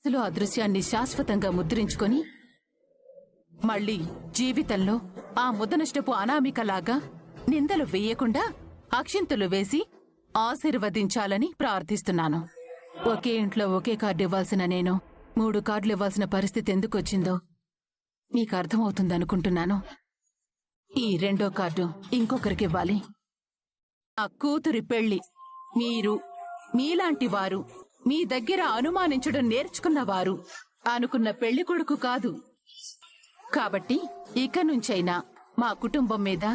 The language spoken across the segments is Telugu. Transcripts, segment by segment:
అసలు ఆ దృశ్యాన్ని శాశ్వతంగా ముద్రించుకొని మళ్ళీ జీవితంలో ఆ ముదనష్టపు అనామికలాగా నిందలు వేయకుండా అక్షింతలు వేసి ఆశీర్వదించాలని ప్రార్థిస్తున్నాను. ఒకే ఇంట్లో ఒకే కార్డు ఇవ్వాల్సిన నేను 3 కార్డులు ఇవ్వాల్సిన పరిస్థితి ఎందుకొచ్చిందో మీకు అర్థమవుతుందనుకుంటున్నాను. ఈ 2వ కార్డు ఇంకొకరికి ఇవ్వాలి. ఆ కూతురి పెళ్లి మీరు, మీలాంటి వారు, మీ దగ్గర అనుమానించడం నేర్చుకున్నవారు అనుకున్న పెళ్లి కొడుకు కాదు. కాబట్టి ఇక నుంచైనా మా కుటుంబం మీద,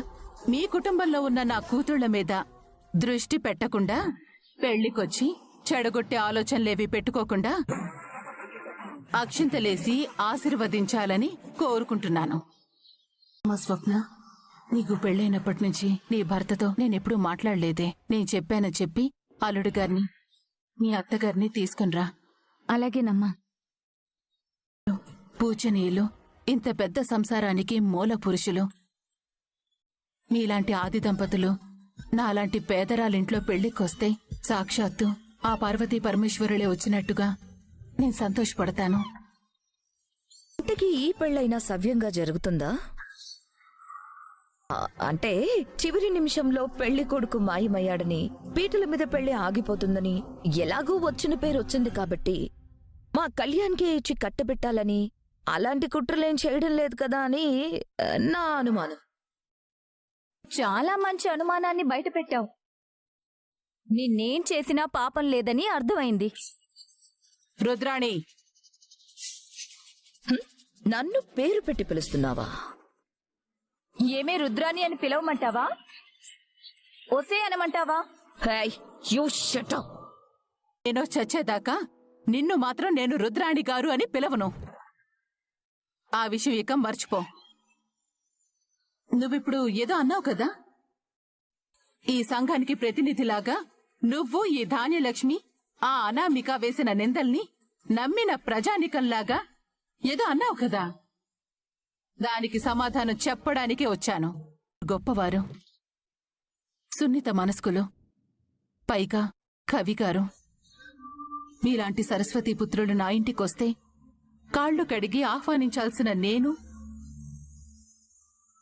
మీ కుటుంబంలో ఉన్న నా కూతుళ్ల మీద దృష్టి పెట్టకుండా, పెళ్లికొచ్చి చెడగొట్టే ఆలోచనలేవి పెట్టుకోకుండా అక్షింతలేసి ఆశీర్వదించాలని కోరుకుంటున్నాను. మా స్వప్న, నీకు పెళ్లైనప్పటి నుంచి నీ భర్తతో నేనెప్పుడూ మాట్లాడలేదే. నేను చెప్పానని చెప్పి అల్లుడు గారిని, నీ అత్తగారిని తీసుకునిరా. అలాగేనమ్మా. పూజనీయులు, ఇంత పెద్ద సంసారానికి మూల పురుషులు మీలాంటి ఆది దంపతులు నాలాంటి పేదరాలింట్లో పెళ్లికొస్తే సాక్షాత్తు ఆ పార్వతీ పరమేశ్వరులే వచ్చినట్టుగా నేను సంతోషపడతాను. ఇంతకీ ఈ పెళ్ళైనా సవ్యంగా జరుగుతుందా? అంటే చివరి నిమిషంలో పెళ్లి కొడుకు మాయమయ్యాడని, పీటల మీద పెళ్లి ఆగిపోతుందని ఎలాగూ వచ్చిన పేరు వచ్చింది కాబట్టి మా కళ్యాణ్కే ఇచ్చి కట్టబెట్టాలని అలాంటి కుట్రలేం చేయడం లేదు కదా అని నా అనుమానం. చాలా మంచి అనుమానాన్ని బయటపెట్టావు. నిన్నేం చేసినా పాపం లేదని అర్థమైంది. రుద్రాణి, నన్ను పేరు పెట్టి పిలుస్తున్నావా? ఏమే రుద్రాని అని పిలవమంటావా? ఒసే అనమంటావా? నేను చచ్చేదాకా నిన్ను మాత్రం నేను రుద్రాణి గారు అని పిలవను. ఆ విషయం ఇక మర్చిపో. నువ్విప్పుడు ఏదో అన్నావు కదా, ఈ సంఘానికి ప్రతినిధిలాగా నువ్వు ఈ ధాన్యలక్ష్మి, ఆ అనామిక వేసిన నిందల్ని నమ్మిన ప్రజానికంలాగా ఏదో అన్నావు కదా. దానికి సమాధానం చెప్పడానికే వచ్చాను. గొప్పవారు, సున్నిత మనస్కులు, పైగా కవిగారు, మీలాంటి సరస్వతీ పుత్రులు నా ఇంటికొస్తే కాళ్లు కడిగి ఆహ్వానించాల్సిన నేను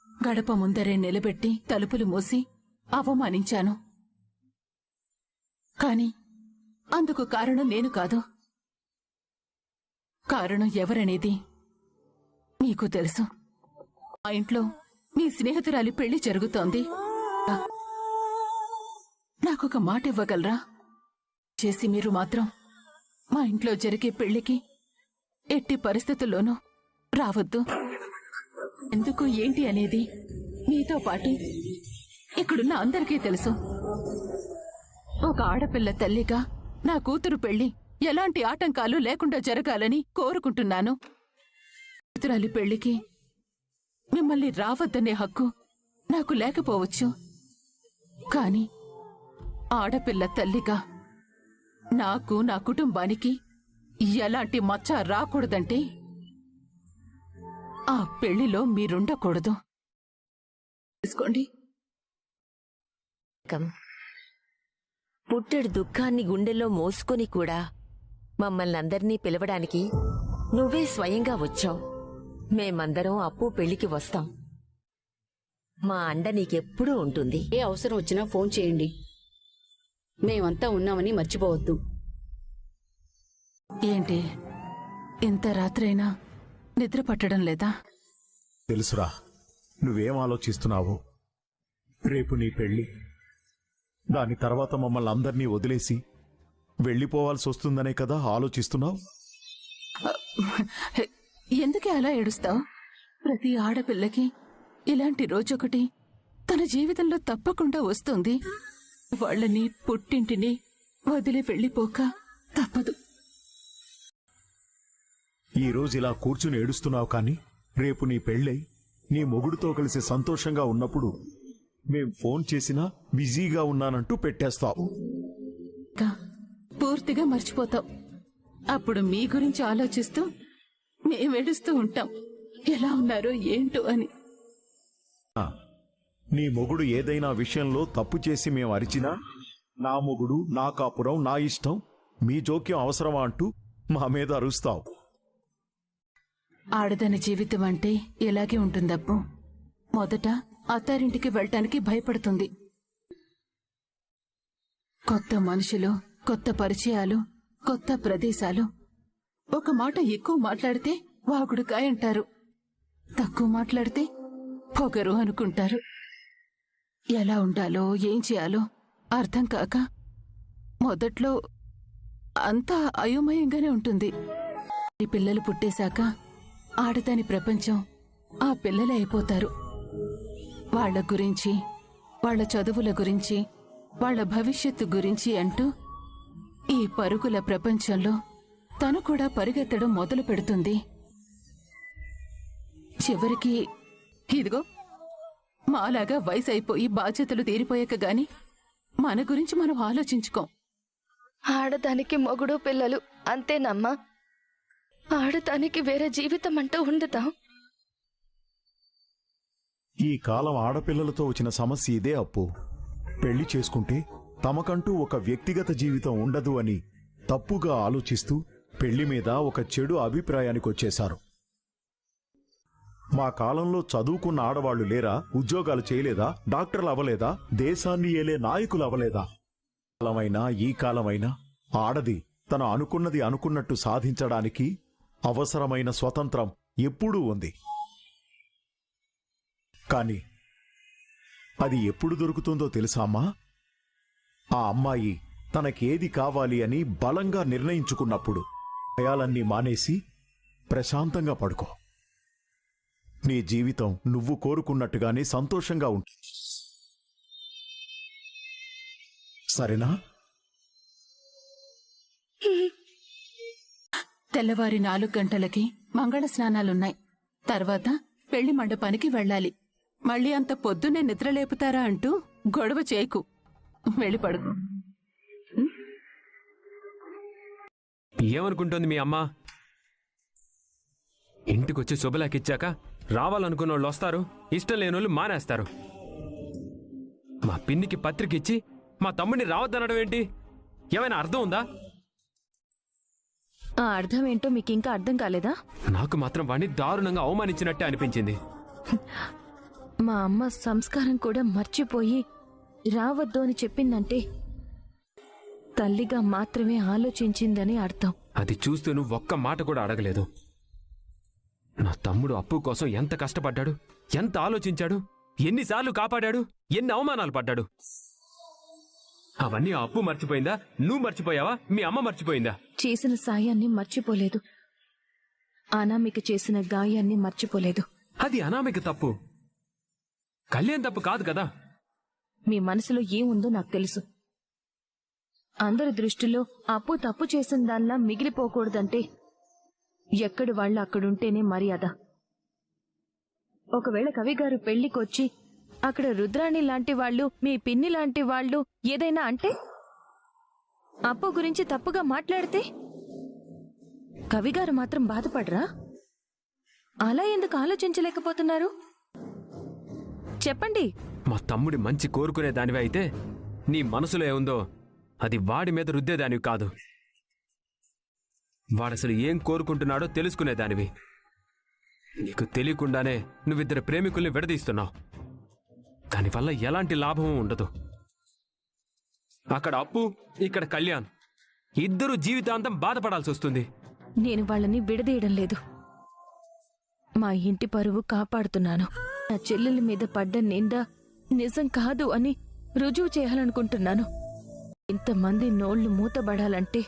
గడప ముందరే నిలబెట్టి తలుపులు మూసి అవమానించాను. కాని అందుకు కారణం నేను కాదు. కారణం ఎవరనేది మీకు తెలుసు. మా ఇంట్లో మీ స్నేహితురాలి పెళ్లి జరుగుతోంది. నాకొక మాట ఇవ్వగలరా? చేసి మీరు మాత్రం మా ఇంట్లో జరిగే పెళ్లికి ఎట్టి పరిస్థితుల్లోనూ రావద్దు. ఎందుకు ఏంటి అనేది మీతో పాటు ఇక్కడున్న అందరికీ తెలుసు. ఒక ఆడపిల్ల తల్లిగా నా కూతురు పెళ్లి ఎలాంటి ఆటంకాలు లేకుండా జరగాలని కోరుకుంటున్నాను. కూతురాలి పెళ్లికి మిమ్మల్ని రావద్దనే హక్కు నాకు లేకపోవచ్చు. కాని ఆడపిల్ల తల్లిగా నాకు, నా కుటుంబానికి ఎలాంటి మచ్చ రాకూడదంటే ఆ పెళ్లిలో మీరుండకూడదు. తీసుకోండి. పుట్టెడు దుఃఖాన్ని గుండెల్లో మోసుకొని కూడా మమ్మల్ని అందర్నీ పిలవడానికి నువ్వే స్వయంగా వచ్చావు. మేమందరం అప్పు పెళ్లికి వస్తాం. మా అండ నీకెప్పుడూ ఉంటుంది. ఏ అవసరం వచ్చినా ఫోన్ చేయండి. మేమంతా ఉన్నామని మర్చిపోవద్దు. ఏంటి, ఇంత రాత్రైనా నిద్ర పట్టడం లేదా? తెలుసురా నువ్వేం ఆలోచిస్తున్నావు. రేపు నీ పెళ్లి, దాని తర్వాత మమ్మల్ని అందర్నీ వదిలేసి వెళ్ళిపోవాల్సి వస్తుందనే కదా ఆలోచిస్తున్నావు. ఎందుకే అలా ఏడుస్తావు? ప్రతి ఆడపిల్లకి ఇలాంటి రోజొకటి తన జీవితంలో తప్పకుండా వస్తుంది. వాళ్ళని, పుట్టింటిని వదిలి వెళ్ళిపోక తప్పదు. ఈ రోజు ఇలా కూర్చుని ఏడుస్తున్నావు, కానీ రేపు నీ పెళ్ళై నీ మొగుడుతో కలిసి సంతోషంగా ఉన్నప్పుడు మేం ఫోన్ చేసినా బిజీగా ఉన్నానంటూ పెట్టేస్తావు. పూర్తిగా మర్చిపోతావు. అప్పుడు మీ గురించి ఆలోచిస్తూ మేమేడుస్తూ ఉంటాం, ఎలా ఉన్నారో ఏంటో అని. నీ మొగుడు ఏదైనా విషయంలో తప్పు చేసి మేం అరిచినా, నా మొగుడు, నా కాపురం, నా ఇష్టం, మీ జోక్యం అవసరమా అంటూ మా మీద అరుస్తావు. ఆడదాని జీవితం అంటే ఇలాగే ఉంటుందప్పు. మొదట అత్తారింటికి వెళ్ళటానికి భయపడుతుంది. కొత్త మనుషులు, కొత్త పరిచయాలు, కొత్త ప్రదేశాలు. ఒక మాట ఎక్కువ మాట్లాడితే వాగుడుకాయ అంటారు, తక్కువ మాట్లాడితే పొగరు అనుకుంటారు. ఎలా ఉండాలో ఏం చేయాలో అర్థం కాక మొదట్లో అంతా అయోమయంగానే ఉంటుంది. ఈ పిల్లలు పుట్టేశాక ఆడదాని ప్రపంచం ఆ పిల్లలే అయిపోతారు. వాళ్ల గురించి, వాళ్ల చదువుల గురించి, వాళ్ల భవిష్యత్తు గురించి అంటూ ఈ పరుగుల ప్రపంచంలో తను కూడా పరిగెత్తడం మొదలు పెడుతుంది. చివరికి ఇదిగో మాలాగా వయసు అయిపోయి బాధ్యతలు తీరిపోయాక గాని మన గురించి మనం ఆలోచించుకోం. ఆడదానికి మొగుడు పిల్లలు అంతేనమ్మా. ఆడదానికి వేరే జీవితం అంటూ ఉండదా? ఈ కాలం ఆడపిల్లలతో వచ్చిన సమస్య ఇదే అప్పు. పెళ్లి చేసుకుంటే తమకంటూ ఒక వ్యక్తిగత జీవితం ఉండదు అని తప్పుగా ఆలోచిస్తూ పెళ్లి మీద ఒక చెడు అభిప్రాయానికి వచ్చేశారు. మా కాలంలో చదువుకున్న ఆడవాళ్లు లేరా? ఉద్యోగాలు చేయలేదా? డాక్టర్లు అవ్వలేదా? దేశాన్ని ఏలే నాయకులు అవ్వలేదా? కాలమైనా ఈ కాలమైనా ఆడది తను అనుకున్నది అనుకున్నట్టు సాధించడానికి అవసరమైన స్వతంత్రం ఎప్పుడూ ఉంది. కాని అది ఎప్పుడు దొరుకుతుందో తెలుసామ్మా? ఆ అమ్మాయి తనకేది కావాలి అని బలంగా నిర్ణయించుకున్నప్పుడు. భయాలన్నీ మానేసి ప్రశాంతంగా పడుకో. నీ జీవితం నువ్వు కోరుకున్నట్టుగానే సంతోషంగా ఉంటుంది. సరేనా? తెల్లవారి 4 గంటలకి మంగళ స్నానాలున్నాయి. తర్వాత పెళ్లి మండపానికి వెళ్ళాలి. మళ్ళీ అంత పొద్దున్నే నిద్రలేపుతారా అంటూ గొడవ చేయకు. వెళ్ళి పడుకో. ఏమనుకుంటోంది మీ అమ్మ? ఇంటికొచ్చి శుభలాకిచ్చాక రావాలనుకున్న వాళ్ళు వస్తారు, ఇష్టం లేనోళ్ళు మానేస్తారు. మా పిన్నికి పత్రిక ఇచ్చి మా తమ్ముడిని రావద్దనడం ఏంటి? ఏమైనా అర్థం ఉందా? ఆ అర్థం ఏంటో మీకు ఇంకా అర్థం కాలేదా? నాకు మాత్రం వాణ్ణి దారుణంగా అవమానించినట్టే అనిపించింది. మా అమ్మ సంస్కారం కూడా మర్చిపోయి రావద్దు అని చెప్పిందంటే తల్లిగా మాత్రమే ఆలోచించిందని అర్థం. అది చూస్తూ నువ్వు ఒక్క మాట కూడా అడగలేదు. నా తమ్ముడు అప్పు కోసం ఎంత కష్టపడ్డాడు, ఎంత ఆలోచించాడు, ఎన్నిసార్లు కాపాడాడు, ఎన్ని అవమానాలు పడ్డాడు. అవన్నీ ఆ అప్పు మర్చిపోయిందా? నువ్వు మర్చిపోయావా? మీ అమ్మ మర్చిపోయిందా? చేసిన సాయాన్ని మర్చిపోలేదు. అనామిక చేసిన గాయాన్ని మర్చిపోలేదు. అది అనామిక తప్పు, కళ్యాణ్ తప్పు కాదు కదా. మీ మనసులో ఏముందో నాకు తెలుసు. అందరి దృష్టిలో అప్పు తప్పు చేసిన దానిలా మిగిలిపోకూడదంటే ఎక్కడి వాళ్ళు అక్కడుంటేనే మర్యాద. ఒకవేళ కవిగారు పెళ్లికొచ్చి అక్కడ రుద్రాణి లాంటి వాళ్ళు, మీ పిన్ని లాంటి వాళ్ళు ఏదైనా అంటే, అప్పు గురించి తప్పుగా మాట్లాడితే కవిగారు మాత్రం బాధపడరా? అలా ఎందుకు ఆలోచించలేకపోతున్నారు? చెప్పండి. మా తమ్ముడి మంచి కోరుకునే దానివి అయితే నీ మనసులో ఏముందో అది వాడి మీద రుద్దేదానివి కాదు. వాడసలు ఏం కోరుకుంటున్నాడో తెలుసుకునేదానివి. నీకు తెలియకుండానే నువ్విద్దరు ప్రేమికుల్ని విడదీస్తున్నావు. దానివల్ల ఎలాంటి లాభమూ ఉండదు. అక్కడ అప్పు, ఇక్కడ కళ్యాణ్, ఇద్దరూ జీవితాంతం బాధపడాల్సి వస్తుంది. నేను వాళ్ళని విడదీయడం లేదు. మా ఇంటి పరువు కాపాడుతున్నాను. నా చెల్లెల మీద పడ్డ నింద నిజం కాదు అని రుజువు చేయాలనుకుంటున్నాను. ఇంతమంది నోళ్లు మూతబడాలంటే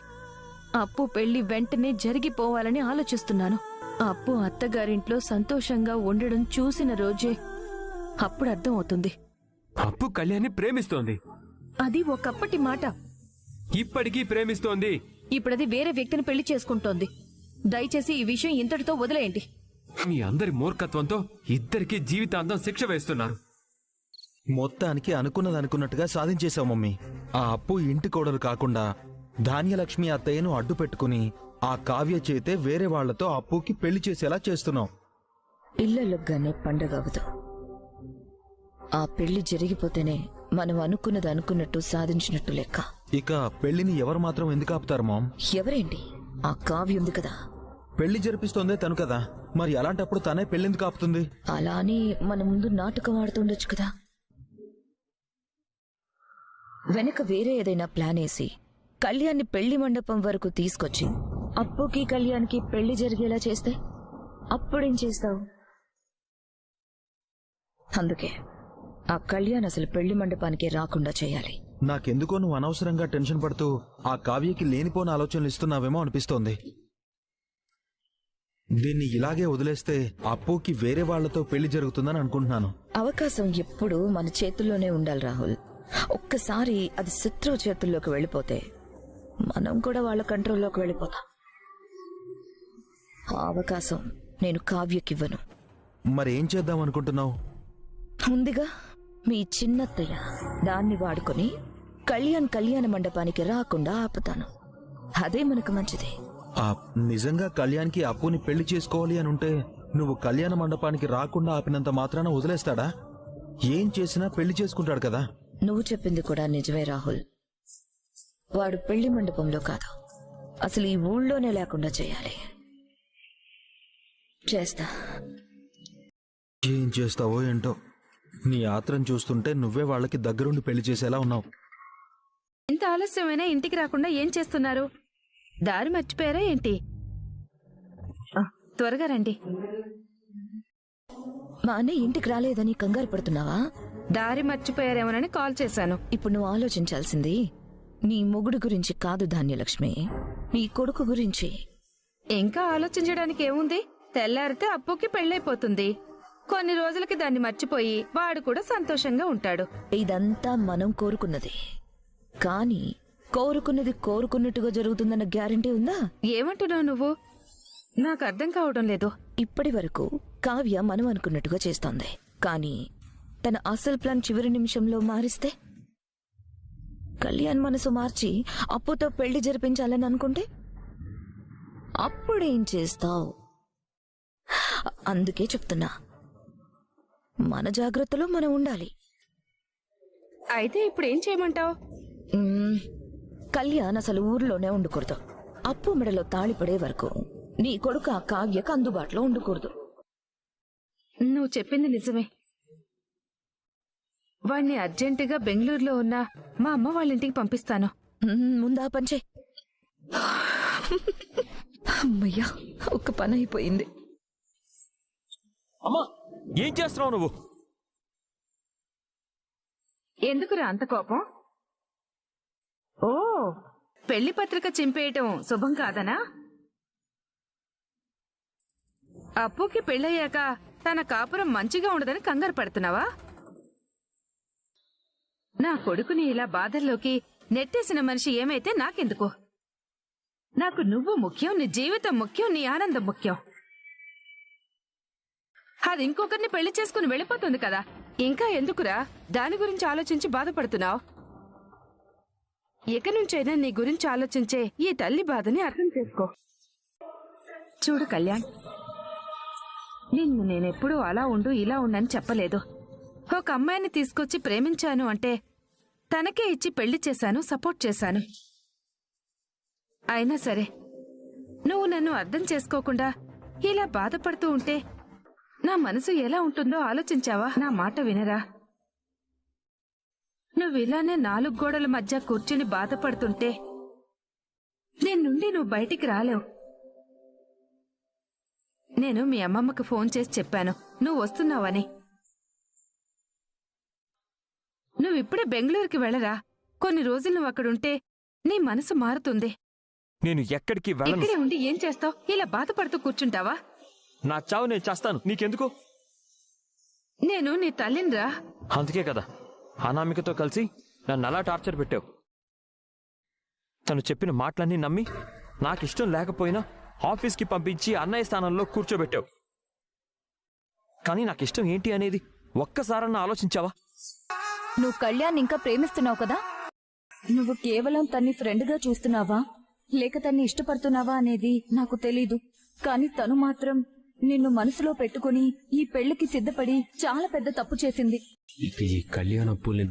అప్పు పెళ్లి వెంటనే జరిగిపోవాలని ఆలోచిస్తున్నాను. అప్పు అత్తగారింట్లో సంతోషంగా ఉండడం చూసిన రోజే అప్పుడు అర్థం అవుతుంది. అప్పు కళ్యాణ్ని ప్రేమిస్తోంది. అది ఒకప్పటి మాట. ఇప్పటికీ ప్రేమిస్తోంది. ఇప్పుడది వేరే వ్యక్తిని పెళ్లి చేసుకుంటోంది. దయచేసి ఈ విషయం ఇంతటితో వదిలేయండి. మీ అందరి మూర్ఖత్వంతో ఇద్దరికీ జీవితాంతం శిక్ష వేస్తున్నారు. మొత్తానికి అనుకున్నట్టుగా సాధించేశావు మమ్మీ. ఆ అప్పు ఇంటి కోడలు కాకుండా ధాన్యలక్ష్మి అత్తయ్యను అడ్డు పెట్టుకుని ఆ కావ్య చేతే వేరే వాళ్లతో అప్పుకి పెళ్లి చేసేలా చేస్తున్నావు. ఇళ్లలోగానే పండగ అవదు. ఆ పెళ్లి జరిగిపోతేనే మనం అనుకున్నది అనుకున్నట్టు సాధించినట్టు లెక్క. ఇక పెళ్లిని ఎవరు మాత్రం ఎందుకు ఆపుతారు మామ్? ఎవరేంటి? ఆ కావ్య ఉంది కదా, పెళ్లి జరిపిస్తోందే తను కదా, మరి అలాంటప్పుడు తనే పెళ్లిందుకు ఆపుతుంది? అలా అని మన ముందు నాటకం ఆడుతుండొచ్చు కదా. వెనక వేరే ఏదైనా ప్లాన్ వేసి కళ్యాణ్ని పెళ్లి మండపం వరకు తీసుకొచ్చి అప్పుకి కళ్యాణ్కి పెళ్లి జరిగేలా చేస్తే అప్పుడేం చేస్తావు? అందుకే ఆ కళ్యాణ్ అసలు పెళ్లి మండపానికి రాకుండా చేయాలి. నాకెందుకో నువ్వు అనవసరంగా టెన్షన్ పడుతూ ఆ కావ్యకి లేనిపోని ఆలోచనలు ఇస్తున్నావేమో అనిపిస్తోంది. దీన్ని ఇలాగే వదిలేస్తే అప్పుకి వేరే వాళ్లతో పెళ్లి జరుగుతుందని అనుకుంటున్నాను. అవకాశం ఎప్పుడూ మన చేతుల్లోనే ఉండాలి రాహుల్. ఒక్కసారి అది శత్రువు చేతుల్లోకి వెళ్ళిపోతే మనం కూడా వాళ్ళ కంట్రోల్లోకి వెళ్ళిపోతాం. ఆ అవకాశం నేను కావ్యకివ్వను. మరేం చేద్దాం అనుకుంటున్నావు? ఉందిగా మీ చిన్నత్తయ్య, దాన్ని వాడుకొని కళ్యాణ మండపానికి రాకుండా ఆపుతాను. అదే మనకు మంచిది. నిజంగా కళ్యాణ్కి అప్పుని పెళ్లి చేసుకోవాలి అని ఉంటే నువ్వు కళ్యాణ మండపానికి రాకుండా ఆపినంత మాత్రాన వదిలేస్తాడా? ఏం చేసినా పెళ్లి చేసుకుంటాడు కదా. నువ్వు చెప్పింది కూడా నిజమే రాహుల్. వాడు పెళ్లి మండపంలో కాదు, అసలు ఈ ఊళ్ళోనే లేకుండా చేయాలి. చేస్తా. ఏం చేస్తావో ఏంటో. నీ ఆత్రం చూస్తుంటే నువ్వే వాళ్ళకి దగ్గరుండి పెళ్లి చేసేలా ఉన్నావు. ఇంత ఆలస్యమైనా ఇంటికి రాకుండా ఏం చేస్తున్నారు? దారి మర్చిపోయారా ఏంటి? త్వరగా రండి. మా అన్నయ్య ఇంటికి రాలేదని కంగారు పడుతున్నావా? దారి మర్చిపోయారేమోనని కాల్ చేశాను. ఇప్పుడు నువ్వు ఆలోచించాల్సింది నీ మొగుడు గురించి కాదు ధాన్యలక్ష్మి, నీ కొడుకు గురించి. ఇంకా ఆలోచించడానికి ఏముంది? తెల్లారితే అప్పుకి పెళ్ళైపోతుంది. కొన్ని రోజులకి దాన్ని మర్చిపోయి వాడు కూడా సంతోషంగా ఉంటాడు. ఇదంతా మనం కోరుకున్నది, కానీ కోరుకున్నది కోరుకున్నట్టుగా జరుగుతుందన్న గ్యారంటీ ఉందా? ఏమంటున్నావు నువ్వు? నాకు అర్థం కావడం లేదు. ఇప్పటి వరకు కావ్య మనం అనుకున్నట్టుగా చేస్తోంది, కానీ తన అసలు ప్లాన్ చివరి నిమిషంలో మారిస్తే, కళ్యాణ్ మనసు మార్చి అప్పుతో పెళ్లి జరిపించాలని అనుకుంటే అప్పుడేం చేస్తావు? అందుకే చెప్తున్నా, మన జాగ్రత్తలో మనం ఉండాలి. అయితే ఇప్పుడు ఏం చేయమంటావు? కళ్యాణ్ అసలు ఊర్లోనే ఉండకూడదు. అప్పు మెడలో తాళిపడే వరకు నీ కొడుకు ఆ కావ్యకు అందుబాటులో ఉండకూడదు. నువ్వు చెప్పింది నిజమే. వాణ్ణి అర్జెంటుగా బెంగళూరులో ఉన్న మా అమ్మ వాళ్ళ ఇంటికి పంపిస్తాను. ముందా పంచే. అమ్మయ్యా, ఒక్క పని అయిపోయింది. అమ్మా, ఏం చేస్తున్నావు నువ్వు? ఎందుకురా అంత కోపం? ఓ, పెళ్లి పత్రిక చింపేయటం శుభం కాదనా? అప్పుకి పెళ్ళయ్యాక తన కాపురం మంచిగా ఉండదని కంగారు పడుతున్నావా? నా కొడుకుని ఇలా బాధల్లోకి నెట్టేసిన మనిషి ఏమైతే నాకెందుకు? నాకు నువ్వు ముఖ్యం, నీ జీవితం ముఖ్యం, నీ ఆనందం ముఖ్యం. అది ఇంకొకరిని పెళ్లి చేసుకుని వెళ్ళిపోతుంది కదా, ఇంకా ఎందుకురా దాని గురించి ఆలోచించి బాధపడుతున్నావు? ఇక నుంచైనా నీ గురించి ఆలోచించే ఈ తల్లి బాధని అర్థం చేసుకో. చూడు కళ్యాణ్, నిన్ను నేనెప్పుడూ అలా ఉండు ఇలా ఉండని చెప్పలేదు. ఒక అమ్మాయిని తీసుకొచ్చి ప్రేమించాను అంటే తనకే ఇచ్చి పెళ్లి చేశాను, సపోర్ట్ చేశాను. అయినా సరే నువ్వు నన్ను అర్థం చేసుకోకుండా ఇలా బాధపడుతూ ఉంటే నా మనసు ఎలా ఉంటుందో ఆలోచించావా? నా మాట వినరా? నువ్విలానే 4 గోడల మధ్య కూర్చుని బాధపడుతుంటే నేను నుండి నువ్వు బయటికి రాలేవు. నేను మీ అమ్మమ్మకి ఫోన్ చేసి చెప్పాను నువ్వు వస్తున్నావని. నువ్విప్పుడే బెంగళూరుకి వెళ్ళరా. కొన్ని రోజులు నువ్వు అక్కడుంటే నీ మనసు మారుతుంది. నేను ఎక్కడికి వెళ్ళను. ఇక్కడే ఉండి ఏం చేస్తావు? ఇలా బాధపడుతూ కూర్చుంటావా? నా చావు నేను చేస్తాను, నీకెందుకు? నేను నీ తల్లినిరా. అందుకే కదా అనామికతో కలిసి నన్ను అలా టార్చర్ పెట్టావు. తను చెప్పిన మాటలన్నీ నమ్మి నాకిష్టం లేకపోయినా ఆఫీస్కి పంపించి అన్నయ్య స్థానంలో కూర్చోబెట్టావు. కానీ నాకిష్టం ఏంటి అనేది ఒక్కసారన్నా ఆలోచించావా? నువ్వు కళ్యాణ్ ఇంకా ప్రేమిస్తున్నావు కదా? నువ్వు కేవలం తన్ని ఫ్రెండ్గా చూస్తున్నావా లేక తన్ని ఇష్టపడుతున్నావా అనేది నాకు తెలీదు. కానీ తను మాత్రం నిన్ను మనసులో పెట్టుకుని ఈ పెళ్లికి సిద్ధపడి చాలా పెద్ద తప్పు చేసింది. ఈ కళ్యాణ పూల్ని